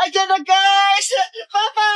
Ayan na guys! Papa!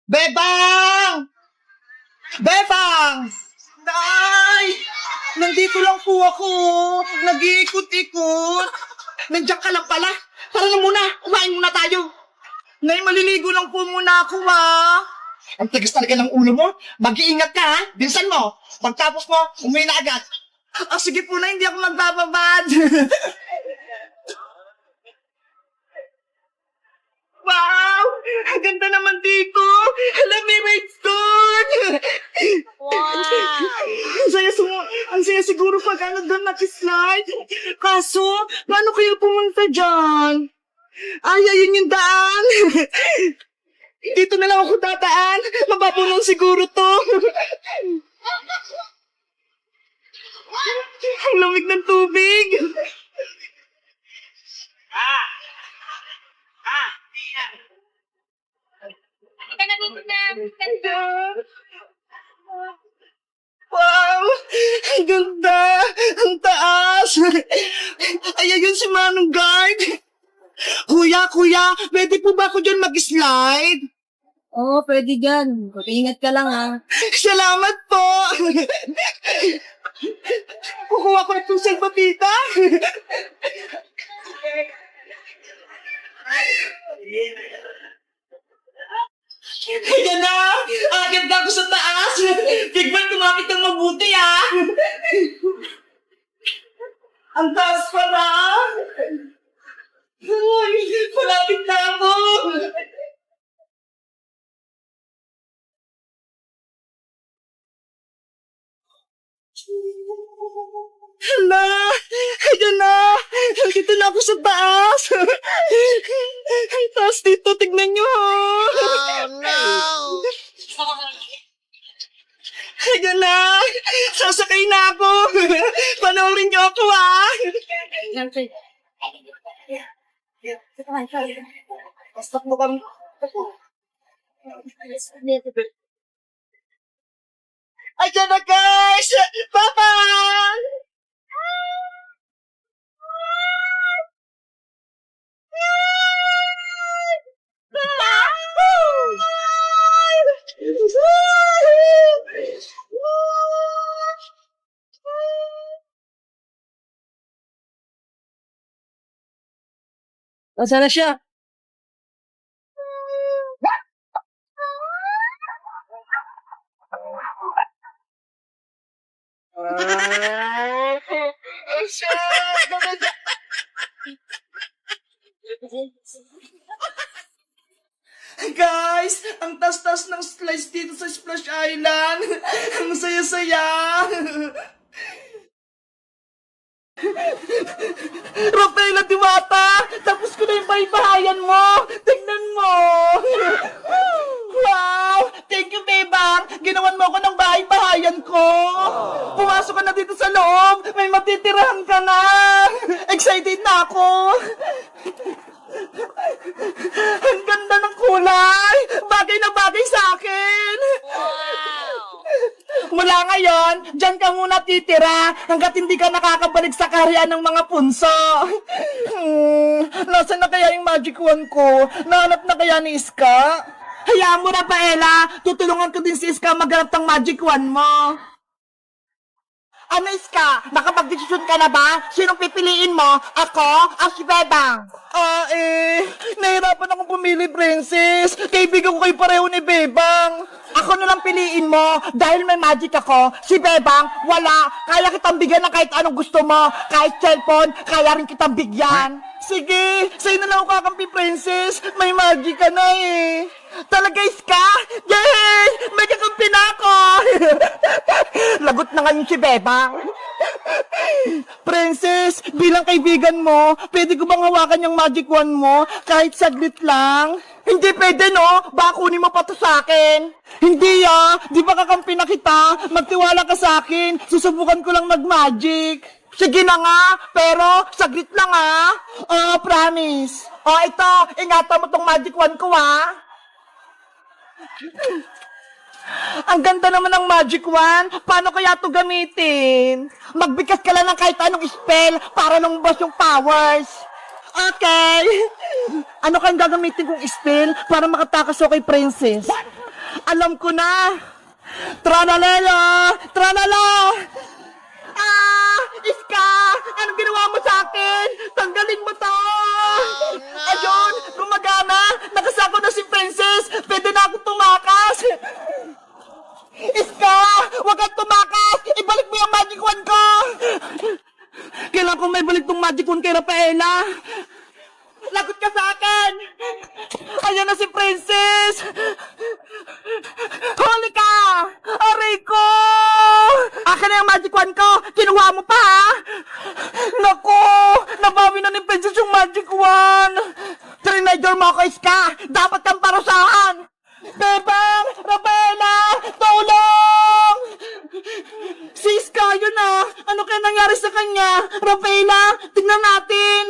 Bebang! Bebang! Nay! Nandito lang po ako. Nag-iikot-ikot. Nandiyan ka lang pala. Tara na muna. Kumain muna tayo. Nay, maliligo lang po muna ako, ha? Ang tigas talaga ng ulo mo. Mag-iingat ka, ha? Binsan mo. Pagtapos mo, umuwi na agad. Sige po na, hindi ako magbababad. Wow! Ang ganda naman dito! Alam, may redstone! Wow! Ang saya siguro pag doon nakislide. Kaso, paano kayo pumunta dyan? Ay, ayun yung daan. Dito na lang ako dadaan. Mababulong siguro to. Ang lamig ng tubig. Ka na dito na. Ganda. Wow! Ang ganda! Ang taas! Ay, ayun si Manong Guard! Kuya, pwede po ba ako dyan mag-slide? Oo, pwede dyan. Ingat ka lang, ha. Salamat po! Kukuha ko itong salbabita! Ayan na! Agad na ako sa taas! Bigman, tumamit ng mabuti, ah! Ang taas pala! Ay, malapit na ako! Hala! Ayan na! Nandito na ako sa taas! Ang taas dito, tignan nyo! Oh, no! Ayan na! Sasakay na ako! Panoorin nyo ako, ah! Basta mo kami. Ayan na, guys! Papa! Nasaan na siya? Guys, ang tas-tas ng slides dito sa Splash Island. Ang saya-saya. Rafaela Diwata, tapos ko na yung bahay-bahayan mo. Tignan mo. Wow! Thank you, Bebang. Ginawan mo ako ng bahay-bahayan ko. Pumasok ka na dito sa loob. May matitirahan ka na. Excited na ako. Ang ganda ng kulay. Bagay na bagay sa akin. Wow! Mula ngayon, dyan ka muna titira hanggat hindi ka nakakabalik sa kaharian ng mga punso. Nasaan na kaya yung magic wand ko? Nahanap na kaya ni Iska? Hayaan mo na, Paela. Tutulungan ko din si Iska maghanap ng magic wand mo. Ano, Iska? Nakapag-desisyon ka na ba? Sinong pipiliin mo? Ako o si Bebang? Nahirapan akong pumili, Princess. Kaibigan ko kayo pareho ni Bebang. Ako na lang piliin mo. Dahil may magic ako, si Bebang, wala. Kaya kitang bigyan ng kahit anong gusto mo. Kahit cellphone, kaya rin kitang bigyan. Sige, sa'yo na lang ako kakampi, Princess. May magic ka na eh. Talaga, Iska? Yay! May kakampi na ako! Lagot na ngayon si Bebang. Princess, bilang kaibigan mo, pwede ko bang hawakan yung magic wand mo kahit saglit lang? Hindi pwede, no? Baka kunin mo pa to sa akin. Hindi, di ba kakampi na kita? Magtiwala ka sa akin. Susubukan ko lang mag-magic. Sige na nga, pero saglit lang, promise. Oh, ito, ingatan mo tong magic wand ko, ha? Ang ganda naman ng magic wand. Paano kaya ito gamitin? Magbigkas ka lang ng kahit anong spell para lumabas yung powers. Okay. Ano kayang gagamitin kong spell para makatakas ako kay Princess? Alam ko na. Tranalelo! Tranala! Ah! Iska! Anong ginawa mo sa akin? Tanggalin mo to! Ayun! Gumagana! Nakasako na si Princess! Pwede na akong tumakas! Iska! Huwag kang tumakas! Ibalik mo yung magic wand ko! Kailangan kong may balik tong magic wand kay Rafaela! Lagot ka sa akin! Ayan na si Princess! Huli ka! Aray ko! Akin na yung magic wand ko! Kinuha mo pa, ha? Naku! Nabawi na ni Princess yung magic wand! Trinidor mo ako, Iska! Dapat kang parusahan! Bebang! Rafaela! Tulong! Si Iska, yun na! Ano kaya nangyari sa kanya? Rafaela, tingnan natin!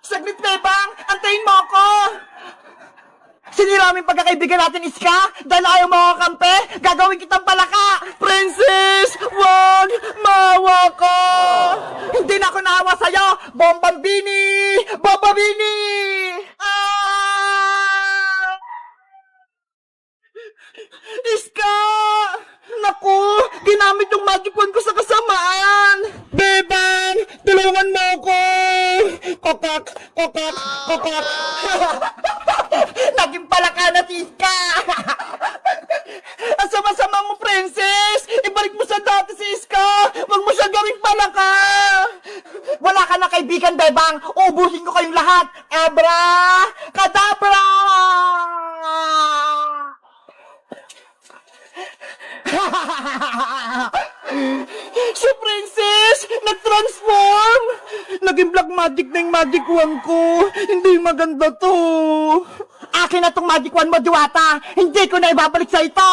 Saglit, Bebang! Antayin mo ako! Sinira mo yung pagkakaibigan natin, Iska! Dahil ayaw mo ako kampe, gagawin kitang palaka! Princess! Wag! Maawa ko! Hindi na ako naawa sa'yo! Bombambini! Bombambini! Ah! Iska! Naku! Ginamit yung magic wand ko sa kasamaan! Bebang! Tulungan mo ako! Kokak! Kokak! Kokak! Naging palaka na si Iska! Ang sama-sama mo, Princess! Ibalik mo sa dati si Iska! Huwag mo siya gawing palaka! Wala ka na kaibigan, Bebang! Ubusin ko kayong lahat! Abra! Kadabra! Si Princess! Nag-transform! Naging black magic na yung magic wand ko! Hindi maganda to! Akin na tong magic wand mo, Diwata! Hindi ko na ibabalik sa ito!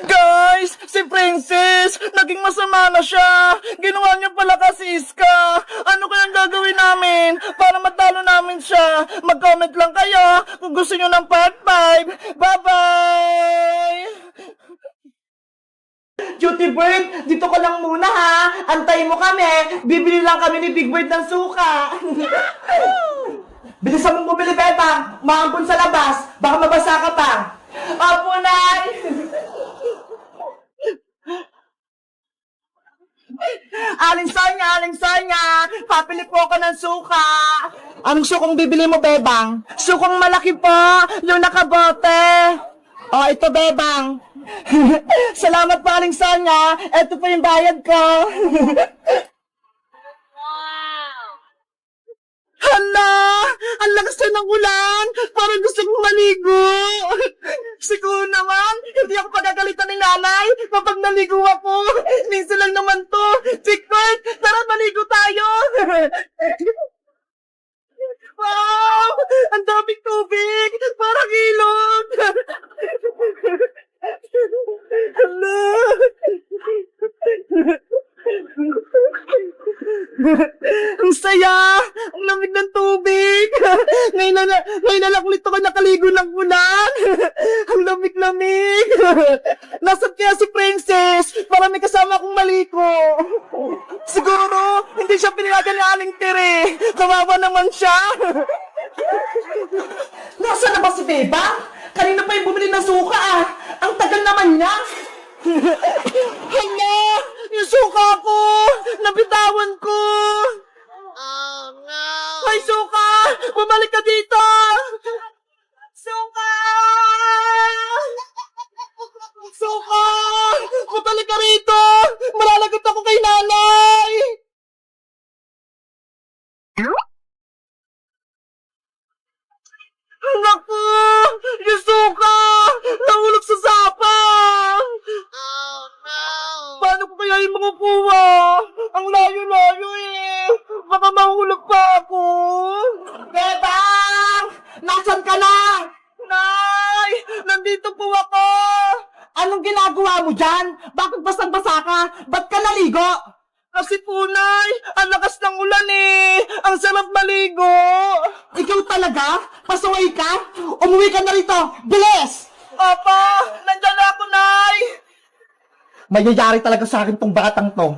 Guys! Si Princess! Naging masama na siya! Ginawa niya pala kasi Iska! Ano kayang gagawin namin para matalo namin siya? Mag-comment lang kayo kung gusto niyo ng part 5! Bye-bye! Cutie Bird, dito ka lang muna, ha? Antayin mo kami. Bibili lang kami ni Big Bird ng suka. Bilisan mong bumili, Bebang. Maampun sa labas. Baka mabasa ka pa. Opo, Nay. Aling Sonya. Papili po ako ng suka. Anong sukong bibili mo, Bebang? Sukong malaki po. Yung nakabote. Oh, ito, Bebang. Salamat po, Aling Sonya. Ito po yung bayad ko. Wow! Hala! Ang lakas na ng ulan! Parang gusto kong maligo! Siguro naman, hindi ako pagagalitan ni nanay kapag naligo ako. Minsan lang naman to. Chickbird, tara maligo tayo! Wow! Ang daming tubig! Parang ilog! Hala! Ang saya! Ang lamig ng tubig! Ngayon na lang ulit ako nakaligo ng ulan! Ang lamig-lamig! Nasaan kaya si Princess? Para may kasama akong maliko! Siguro, hindi siya pinayagan ni Aling Tere! Kawawa naman siya! Nasaan na ba si Beba? Kanina pa yung bumili ng suka, ah! Ang tagal naman niya! Hala! Yung suka ko! Nabitawan ko! Oh no! Ay, suka! Bumalik ka dito! Suka! Suka! Bumalik ka rito! Malalagot ako kay nanay! Naku! Yung suka! Nahulog sa sapa! Oh no! Paano ko kaya yung makukuha? Ang layo-layo eh! Baka mahulog pa ako! Bebang! Nasaan ka na? Nay! Nandito po ako! Anong ginagawa mo dyan? Bakit basang-basa ka? Ba't ka naligo? Kasi po, Nay, ang lakas ng ulan eh. Ang sarap maligo. Ikaw talaga? Pasaway ka? Umuwi ka na rito. Bilis! Papa, nandyan na ako, Nay. Mayayari talaga sa akin tong batang to.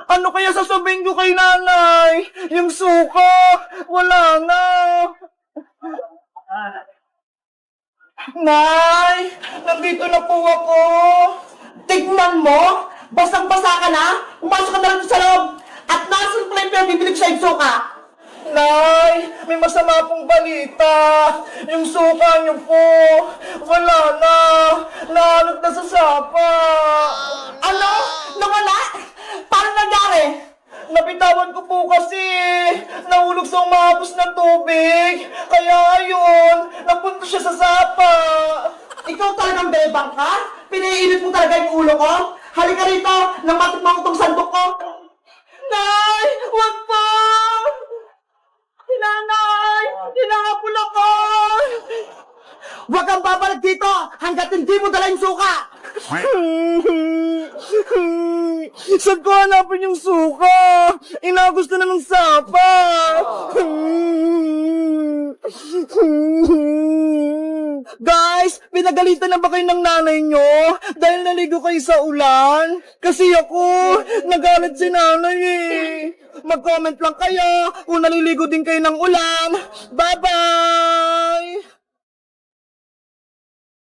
Ano kaya sasabihin ko kay nanay? Yung suka, wala na. Nay, nandito na po ako. Tignan mo, basang-basa ka na, pumasok ka na rin sa loob. At nasan pala yung pinabibili ko sa yung suka? Nay, may masama pong balita. Yung suka niyo po, wala na. Naanod na sa sapa. Ano? Nawala? Paano nangyari? Nabitawan ko po kasi. Nahulog sa umahapos na tubig. Kaya ayun, napunta siya sa sapa. Ikaw talagang bebang ka? Pinaiinit mo talaga yung ulo ko? Halika rito, nang matikman ko tong sandok ko. Nay! Wag po! Nanay! Hinahapol ako! Huwag kang babalik dito hanggat hindi mo dala yung suka! Saan ko hanapin yung suka? Inagos na ng sapa! Guys, pinagalitan na ba kayo ng nanay nyo? Dahil naligo kayo sa ulan? Kasi ako, nagalit si nanay eh. Mag-comment lang kayo kung naliligo din kayo ng ulan. Bye-bye!